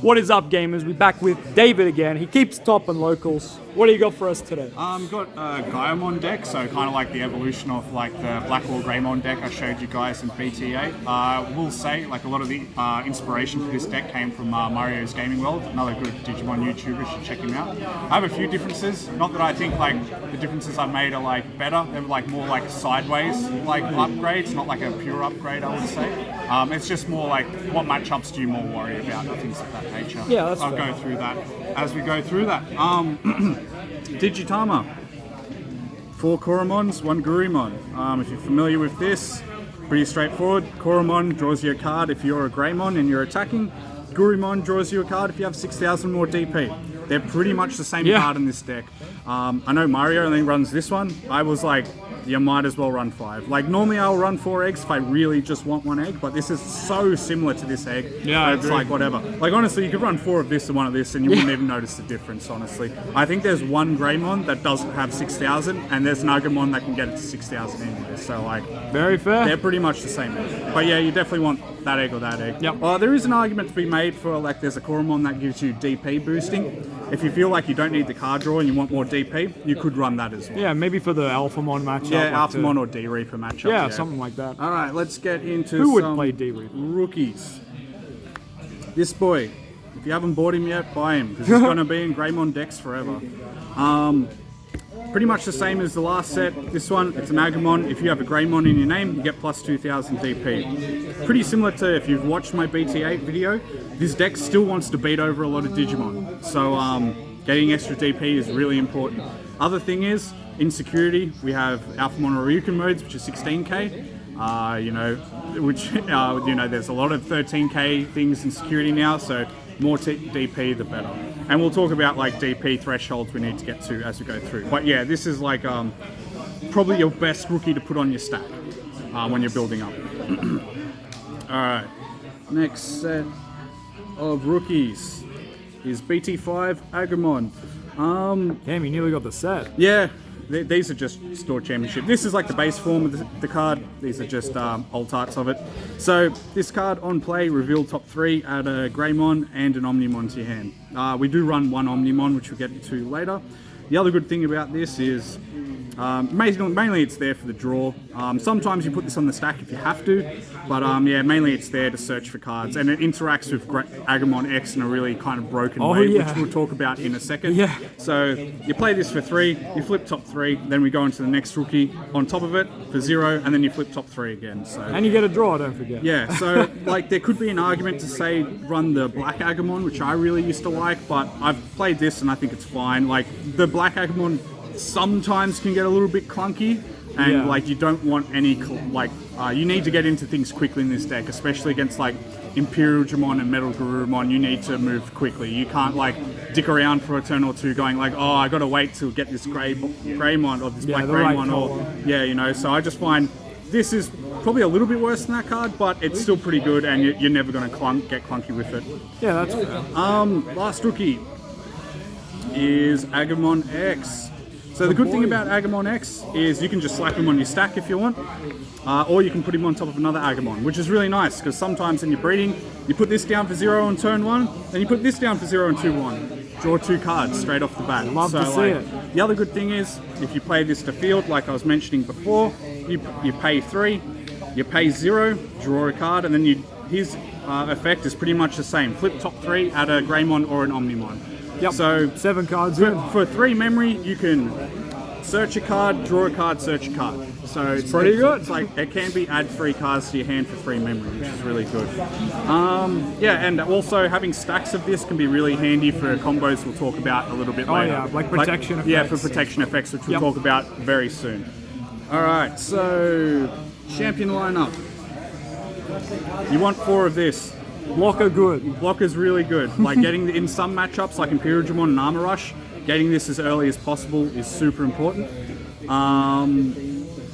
What is up, gamers? We're back with David again. He keeps top and locals. What do you got for us today? Got a Gaiomon deck, so kind of like the evolution of like the Metalgreymon deck I showed you guys in BT8. We'll say like a lot of the inspiration for this deck came from Mario's Gaming World, another good Digimon YouTuber, you should check him out. I have a few differences, not that I think like the differences I've made are like better, they're like more like sideways like upgrades, not like a pure upgrade I would say. It's just more like what matchups do you more worry about and things of that nature. Yeah, that's I'll fair. go through that as we go through that. Digitama. 4 Koromons, 1 Gurumon. If you're familiar with this, pretty straightforward. Koromon draws you a card if you're a Greymon and you're attacking. Gurumon draws you a card if you have 6,000 more DP. They're pretty much the same card in this deck. I know Mario only runs this one. I was like, you might as well run 5. Like normally I'll run 4 eggs if I really just want 1 egg, but this is so similar to this egg. Yeah, it's like whatever. Like honestly, you could run 4 of this and 1 of this and you wouldn't even notice the difference, honestly. I think there's one Greymon that doesn't have 6,000 and there's an Agamon that can get it to 6,000 anyway. So like, very fair. they're pretty much the same egg. But yeah, you definitely want that egg or that egg. Yep. There is an argument to be made for like there's a Koromon that gives you DP boosting. If you feel like you don't need the card draw and you want more DP, you could run that as well. Yeah, maybe for the Alphamon matchup. Yeah, like Alphamon or D-Reaper matchup. Yeah, something like that. All right, let's get into Who would some play D-Reaper? rookies. This boy, if you haven't bought him yet, buy him because he's going to be in Greymon decks forever. Pretty much the same as the last set. This one, it's an Agamon. If you have a Greymon in your name, you get plus 2,000 DP. Pretty similar to if you've watched my BT8 video, this deck still wants to beat over a lot of Digimon. So getting extra DP is really important. Other thing is, in security, we have Alphamon or Ryukin modes, which is 16k. There's a lot of 13k things in security now, so more DP the better. And we'll talk about like DP thresholds we need to get to as we go through. But yeah, this is like probably your best rookie to put on your stack when you're building up. Alright, next set of rookies is Bt5 Agamon. Damn, you nearly got the set. Yeah, these are just store championship. This is like the base form of the card. These are just alt arts of it. So this card on play, reveal top 3, add a Greymon and an Omnimon to your hand. We do run 1 Omnimon, which we'll get to later. The other good thing about this is mainly it's there for the draw. Sometimes you put this on the stack if you have to, but yeah, mainly it's there to search for cards, and it interacts with Agamon X in a really kind of broken way, which we'll talk about in a second. Yeah. So you play this for 3, you flip top 3, then we go into the next rookie on top of it for 0, and then you flip top 3 again. So and you get a draw, don't forget. yeah, so like there could be an argument to say run the black Agamon, which I really used to like, but I've played this and I think it's fine. Like the black Agamon sometimes can get a little bit clunky, and like you don't want any you need to get into things quickly in this deck, especially against like Imperialgemon and Metalgreymon. You need to move quickly. You can't like dick around for a turn or two going like, oh, I gotta wait to get this Greymon or this black Greymon, or so I just find this is probably a little bit worse than that card, but it's still pretty good, and you're never gonna get clunky with it. Yeah, that's fair. Last rookie is Agamon X. So the good thing about Agamon X is you can just slap him on your stack if you want, or you can put him on top of another Agamon, which is really nice because sometimes when you're breeding, you put this down for 0 on turn 1, then you put this down for 0 on 2-1. Draw 2 cards straight off the bat. Love to see it. The other good thing is, if you play this to field, like I was mentioning before, you pay 3, you pay 0, draw a card, and then his effect is pretty much the same. Flip top 3, add a Greymon or an Omnimon. Yep. So 7 cards for 3 memory, you can search a card, draw a card, search a card. So it's pretty good. It's like it can be add 3 cards to your hand for 3 memory, which is really good. And also having stacks of this can be really handy for combos we'll talk about a little bit later. Yeah, like protection effects. Yeah, for protection effects, which we'll talk about very soon. All right, so champion lineup. You want 4 of this. Blocker good. Blocker's really good. Like getting in some matchups like Imperialgemon and Armor Rush, getting this as early as possible is super important.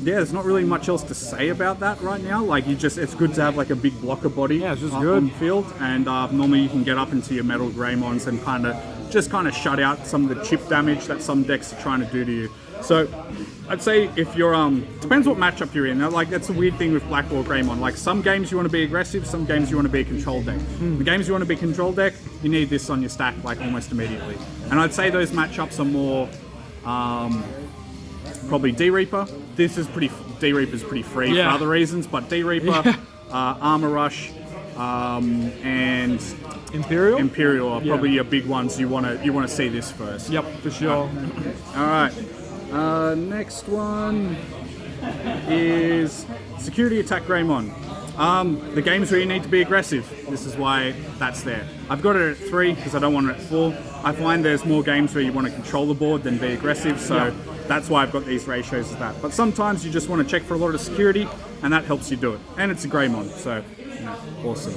There's not really much else to say about that right now. Like it's good to have like a big blocker body. Yeah, it's just good on the field, and normally you can get up into your Metalgreymons and kind of shut out some of the chip damage that some decks are trying to do to you. So I'd say if you're depends what matchup you're in. Like that's a weird thing with Black or Greymon. Like some games you want to be aggressive, some games you want to be a control deck. The games you want to be control deck, you need this on your stack like almost immediately. And I'd say those matchups are more probably D-Reaper. D-Reaper's pretty free for other reasons, but D-Reaper, Armor Rush, and Imperial are probably your big ones. You want to see this first. Yep, for sure. All right. Next one is Security Attack Greymon. The games where you need to be aggressive. This is why that's there. I've got it at 3 because I don't want it at 4. I find there's more games where you want to control the board than be aggressive, so that's why I've got these ratios as that. But sometimes you just want to check for a lot of security, and that helps you do it. And it's a Greymon, so awesome.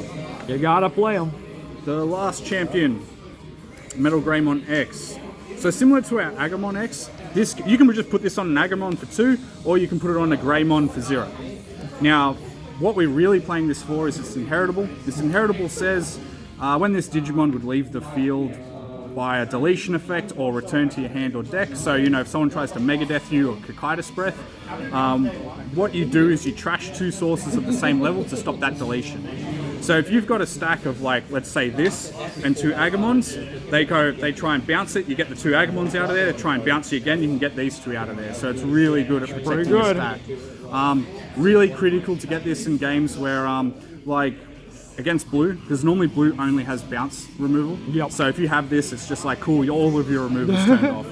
You gotta play them. The last champion, Metalgreymon X. So similar to our Agamon X, this you can just put this on an Agamon for 2, or you can put it on a Greymon for 0. Now, what we're really playing this for is it's inheritable. This inheritable says when this Digimon would leave the field by a deletion effect or return to your hand or deck. So, if someone tries to Mega Death you or Cocytus Breath, what you do is you trash 2 sources of the same level to stop that deletion. So if you've got a stack of like, let's say this and 2 Agamons, they try and bounce it, you get the 2 Agamons out of there, they try and bounce you again, you can get these 2 out of there. So it's really good at protecting your stack. Really critical to get this in games where, like, against blue, because normally blue only has bounce removal. Yep. So if you have this, it's just like, cool, all of your removals turned off.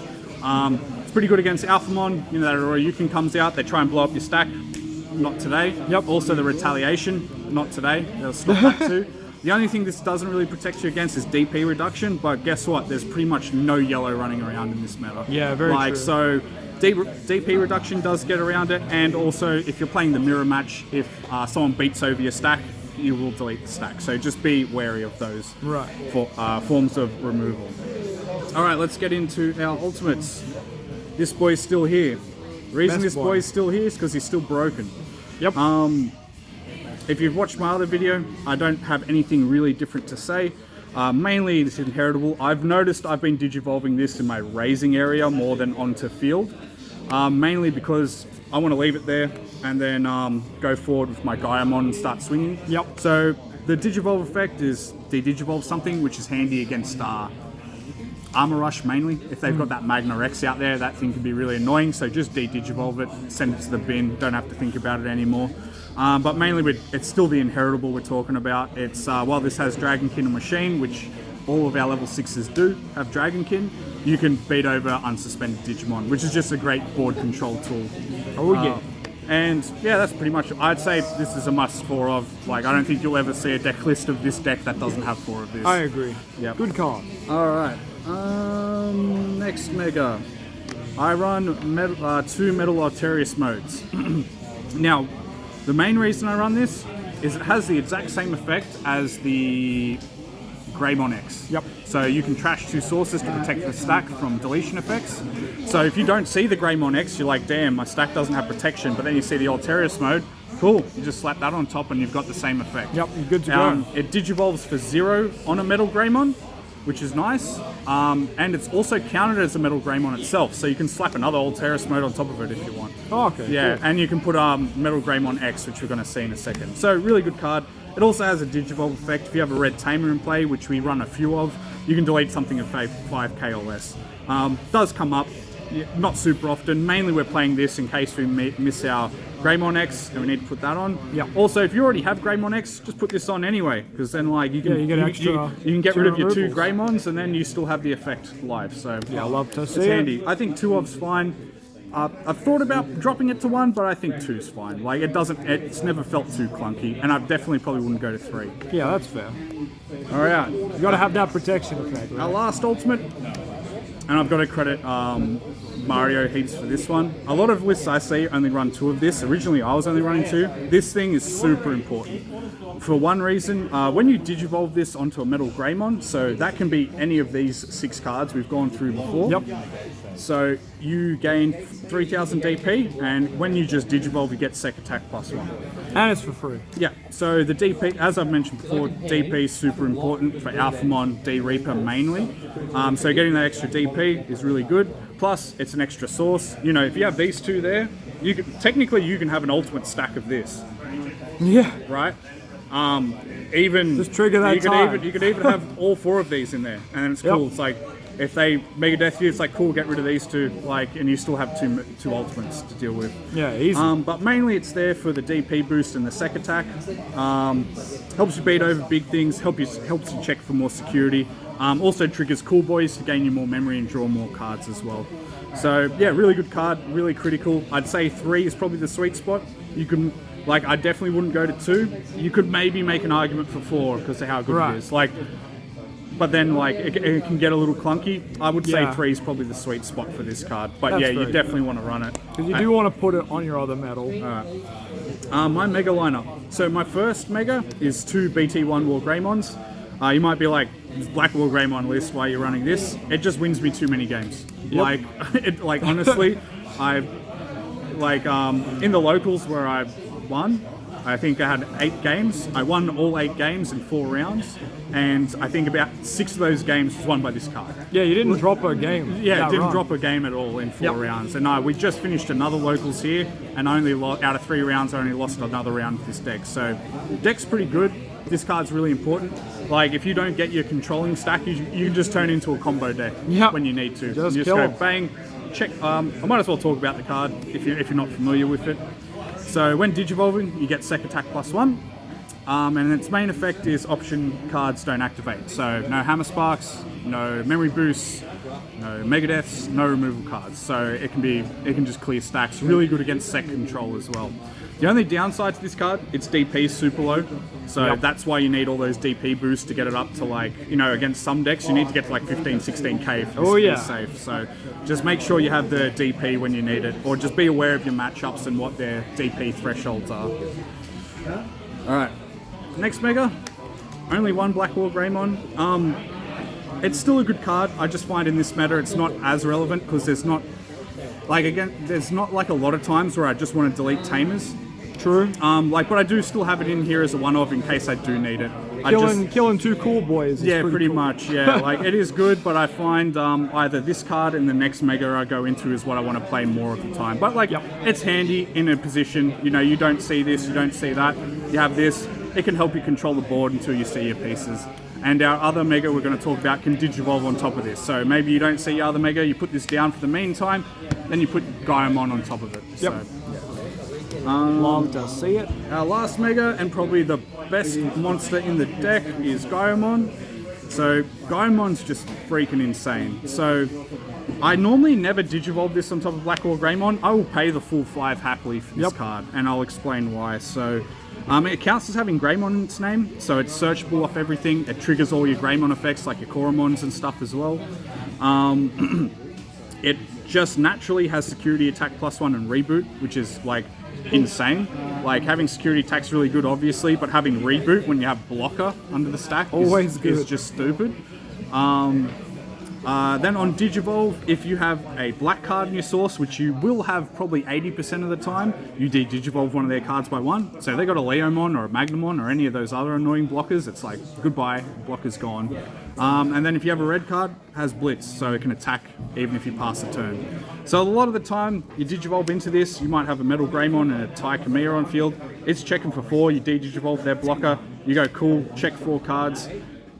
It's pretty good against Alphamon. That Ryukin comes out, they try and blow up your stack. Not today. Yep. Also the retaliation. Not today. They'll stop that too. The only thing this doesn't really protect you against is DP reduction, but guess what? There's pretty much no yellow running around in this meta. Yeah, very true. So DP reduction does get around it, and also if you're playing the mirror match, if someone beats over your stack, you will delete the stack. So just be wary of those forms of removal. All right, let's get into our ultimates. This boy's still here. The reason this boy's still here is because he's still broken. Yep. If you've watched my other video, I don't have anything really different to say. Mainly it's inheritable. I've noticed I've been digivolving this in my raising area more than onto field. Mainly because I want to leave it there and then go forward with my Gaiomon and start swinging. Yep. So the Digivolve effect is de-Digivolve something, which is handy against Armor Rush mainly. If they've got that Magna X out there, that thing can be really annoying, so just de-Digivolve it, send it to the bin, don't have to think about it anymore. But mainly it's still the inheritable we're talking about. It's while this has Dragonkin and Machine, which all of our level 6s do have Dragonkin, you can beat over unsuspended Digimon, which is just a great board control tool. Oh yeah. And yeah, that's pretty much it. I'd say this is a must 4 of. Like, I don't think you'll ever see a deck list of this deck that doesn't have 4 of this. I agree. Yep. Good call. Alright. Next Mega. I run 2 Metal Arterius modes. Now, the main reason I run this is it has the exact same effect as the Greymon X. Yep. So you can trash 2 sources to protect the stack from deletion effects. So if you don't see the Greymon X, you're like, damn, my stack doesn't have protection, but then you see the Alterius mode, cool, you just slap that on top and you've got the same effect. Yep, you're good to go. It digivolves for 0 on a Metalgreymon, which is nice. And it's also counted as a Metalgreymon itself, so you can slap another Alterius mode on top of it if you want. Oh, okay. Yeah, cool. And you can put Metalgreymon X, which we're going to see in a second. So really good card. It also has a Digivolve effect. If you have a red Tamer in play, which we run a few of, you can delete something at 5k or less. Does come up, not super often. Mainly we're playing this in case we miss our Greymon X and we need to put that on. Yeah. Also, if you already have Greymon X, just put this on anyway, because then like you can you get extra. You can get rid of your 2 removals. Greymons and then you still have the effect live. So Yeah, I love to see it's it. handy. I think 2 of's fine. I've thought about dropping it to 1, but I think 2's fine. Like it's never felt too clunky, and I definitely probably wouldn't go to 3. Yeah, that's fair. All right, You gotta have that protection effect. our Right? last ultimate, and I've got to credit Mario heaps for this one. A lot of lists I see only run 2 of this. Originally, I was only running 2. This thing is super important. For one reason, when you digivolve this onto a Metalgreymon, so that can be any of these 6 cards we've gone through before. Yep. So you gain 3000 DP, and when you just digivolve, you get Sec Attack +1. And it's for free. Yeah, so the DP, as I've mentioned before, DP is super important for Alphamon, D-Reaper mainly. So getting that extra DP is really good. Plus, it's an extra source. You know, if you have these two there, technically you can have an ultimate stack of this. Yeah. Right? Even just trigger that you could even have all 4 of these in there, and it's cool. It's like if they Mega Death you, it's like cool, get rid of these 2, like, and you still have two ultimates to deal with. Yeah, easy. But mainly it's there for the DP boost and the sec attack. Helps you beat over big things. Helps you check for more security. Also triggers Cool Boys to gain you more memory and draw more cards as well. So yeah, really good card, really critical. I'd say 3 is probably the sweet spot. You can, like, I definitely wouldn't go to 2. You could maybe make an argument for 4 because of how good it is. Like, but then, like, it can get a little clunky. I would say 3 is probably the sweet spot for this card. But yeah, you definitely want to run it. Because you do want to put it on your other metal. My Mega lineup. So my first Mega is 2 BT1 Wargreymons. You might be like, Black Wargreymon list, why are you running this? It just wins me too many games. Like, honestly, in the locals where I won, I think I had 8 games. I won all 8 games in 4 rounds, and I think about 6 of those games was won by this card. Yeah, you didn't drop a game. Yeah, didn't drop a game at all in 4 rounds. And we just finished another locals here, and only out of 3 rounds, I only lost another round with this deck. So, deck's pretty good. This card's really important. Like, if you don't get your controlling stack, you can just turn into a combo deck when you need to. You just go bang, check. I might as well talk about the card if you're not familiar with it. So when Digivolving, you get Sec Attack +1, and its main effect is option cards don't activate. So no Hammer Sparks, no Memory Boosts, no Mega Deaths, no removal cards. So it can just clear stacks. Really good against Sec control as well. The only downside to this card, its DP is super low. So that's why you need all those DP boosts to get it up to, like, you know, against some decks you need to get to like 15, 16k for this to be safe. So just make sure you have the DP when you need it, or just be aware of your matchups and what their DP thresholds are. Alright, next Mega, only 1 Black Wargreymon. It's still a good card. I just find in this meta it's not as relevant because there's not like a lot of times where I just want to delete Tamers. True. But I do still have it in here as a one-off in case I do need it. Killing 2 Cool Boys. Yeah, pretty much. Yeah, like, it is good, but I find either this card and the next Mega I go into is what I want to play more of the time. But it's handy in a position. You know, you don't see this, you don't see that. You have this. It can help you control the board until you see your pieces. And our other Mega we're going to talk about can Digivolve on top of this. So maybe you don't see your other Mega, you put this down for the meantime, then you put Gaiomon on top of it. Yep. Love to see it. Our last Mega, and probably the best monster in the deck, is Gaiomon. So Gaiomon's just freaking insane. So I normally never Digivolve this on top of Black Wargreymon. I will pay the full 5 happily for this card, and I'll explain why. So it counts as having Greymon in its name, so it's searchable off everything. It triggers all your Greymon effects, like your Koromons and stuff as well. It just naturally has security attack +1 and reboot, which is, like, insane. Like, having security attack's really good, obviously, but having reboot when you have blocker under the stack is just stupid. Then on Digivolve, if you have a black card in your source, which you will have probably 80% of the time, you Digivolve one of their cards by 1. So if they got a Leomon or a Magnamon or any of those other annoying blockers, it's like, goodbye, blocker's gone. And then if you have a red card, it has Blitz, so it can attack even if you pass a turn. So a lot of the time, you Digivolve into this, you might have a Metalgreymon and a Tai Kamiya on field. It's checking for 4, you Digivolve their blocker, you go cool, check 4 cards.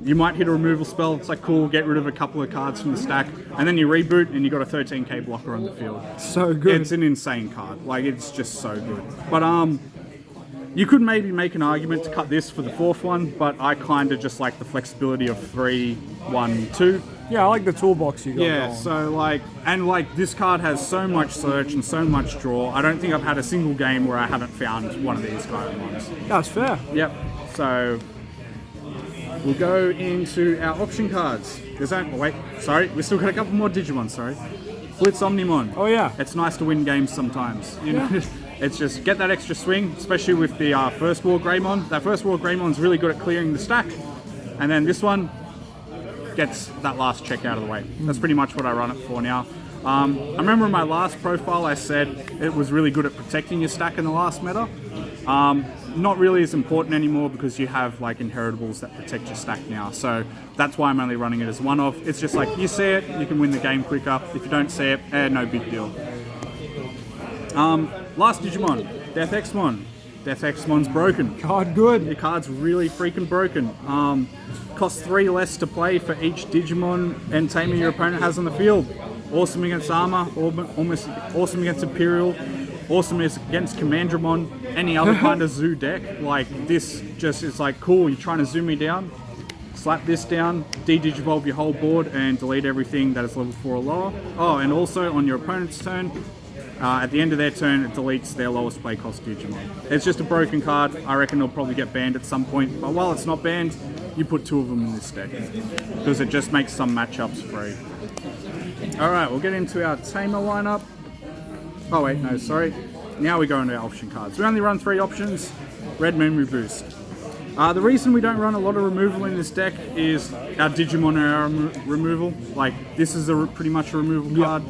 You might hit a removal spell, it's like cool, get rid of a couple of cards from the stack, and then you reboot and you got a 13k blocker on the field. So good. It's an insane card, like, it's just so good. But you could maybe make an argument to cut this for the 4th one, but I kind of just like the flexibility of 3, 1, 2. Yeah, I like the toolbox you got going. So this card has so much search and so much draw. I don't think I've had a single game where I haven't found one of these Gaiomons. That's fair. Yep, so we'll go into our option cards. We still got a couple more Digimon, sorry. Blitz Omnimon. Oh yeah. It's nice to win games sometimes. You know, it's just get that extra swing, especially with the first Wargreymon. That first Wargreymon's really good at clearing the stack. And then this one gets that last check out of the way. That's pretty much what I run it for now. I remember in my last profile I said it was really good at protecting your stack in the last meta. Not really as important anymore because you have like inheritables that protect your stack now. So that's why I'm only running it as one-off. It's just like, you see it, you can win the game quicker. If you don't see it, no big deal. Last Digimon, Death Xmon. Death Xmon's broken. Card good. Your card's really freaking broken. Costs 3 less to play for each Digimon and tamer your opponent has on the field. Awesome against Armor, almost awesome against Imperial, awesome against Commandramon, any other kind of zoo deck. Like, this just is like, cool, you're trying to zoom me down, slap this down, de-digivolve your whole board and delete everything that is level 4 or lower. Oh, and also on your opponent's turn, at the end of their turn, it deletes their lowest play cost Digimon. It's just a broken card. I reckon it'll probably get banned at some point, but while it's not banned, you put 2 of them in this deck because it just makes some matchups free. Alright, we'll get into our tamer lineup. Oh wait, no, sorry. Now we go into our option cards. We only run 3 options. Red Memory Boost. The reason we don't run a lot of removal in this deck is our Digimon are our removal. Like, this is pretty much a removal card.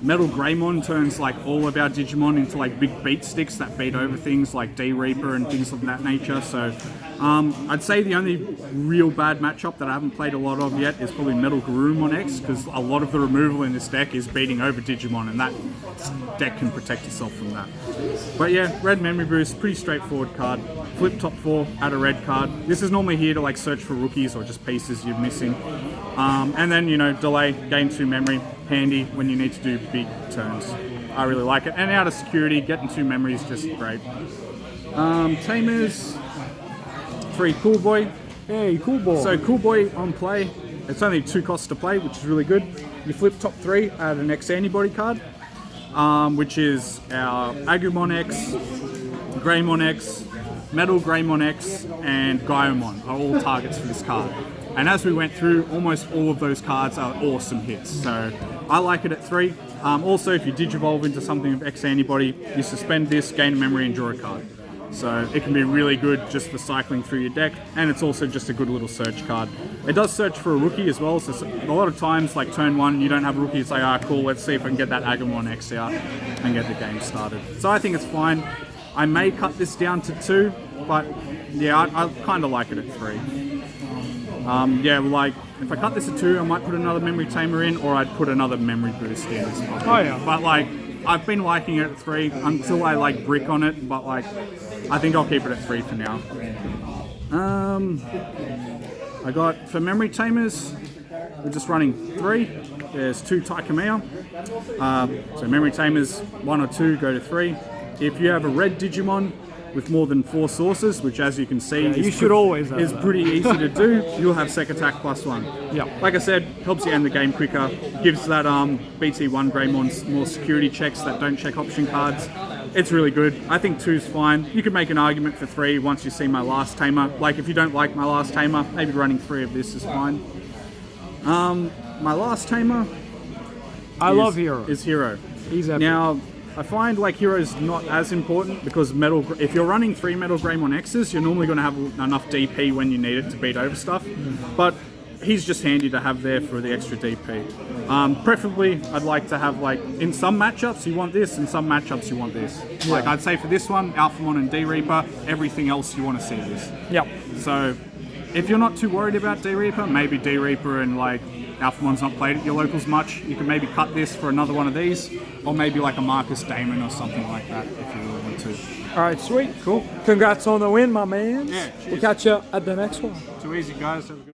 Metalgreymon turns like all of our Digimon into like big beat sticks that beat over things like D-Reaper and things of that nature. So I'd say the only real bad matchup that I haven't played a lot of yet is probably Metalgreymon X, because a lot of the removal in this deck is beating over Digimon, and that deck can protect yourself from that. But yeah, Red Memory Boost, pretty straightforward card. Flip top 4, add a red card. This is normally here to like search for rookies or just pieces you're missing. And then, you know, delay, gain 2 memory, handy when you need to do big turns. I really like it. And out of security, getting 2 memories, just great. Tamers, 3 Cool Boy. Hey, Cool Boy. So Cool Boy on play, it's only 2 costs to play, which is really good. You flip top 3, add an X antibody card, which is our Agamon X, Greymon X, Metalgreymon X, and Gaiomon are all targets for this card. And as we went through, almost all of those cards are awesome hits. So I like it at 3. Also, if you Digivolve into something with X antibody, you suspend this, gain a memory, and draw a card. So it can be really good just for cycling through your deck, and it's also just a good little search card. It does search for a rookie as well, so a lot of times, like turn 1, you don't have a rookie, it's like, ah, cool, let's see if I can get that Agamon X out and get the game started. So I think it's fine. I may cut this down to 2, but yeah, I kind of like it at 3. Yeah, like, if I cut this to 2, I might put another memory tamer in, or I'd put another memory boost in as well. Oh yeah. But like, I've been liking it at 3 until I like brick on it, but like, I think I'll keep it at 3 for now. I got, for memory tamers, we're just running 3. There's 2 Taikamea. So memory tamers, 1 or 2 go to 3. If you have a red Digimon with more than 4 sources, which as you can see you should always have is that. Pretty easy to do, you'll have Sec Attack +1. Yeah. Like I said, helps you end the game quicker, gives that BT1 Greymon more security checks that don't check option cards. It's really good. I think 2's fine. You could make an argument for 3 once you see my last tamer. Like, if you don't like my last tamer, maybe running 3 of this is fine. My last tamer I love Hero. Is Hero. He's epic. Now, I find like Hero's not as important because if you're running 3 Metalgreymon X's, you're normally going to have enough DP when you need it to beat over stuff. But he's just handy to have there for the extra DP. Preferably, I'd like to have like, in some matchups you want this, in some matchups you want this. Yeah. Like I'd say for this one, Alphamon and D-Reaper, everything else you want to see this. Yep. So if you're not too worried about D-Reaper, maybe D-Reaper and like Alphamon's not played at your locals much, you can maybe cut this for another one of these, or maybe like a Marcus Damon or something like that if you really want to. Alright, sweet. Cool. Congrats on the win, my man. Yeah, cheers. We'll catch you at the next one. Too easy, guys. Have a good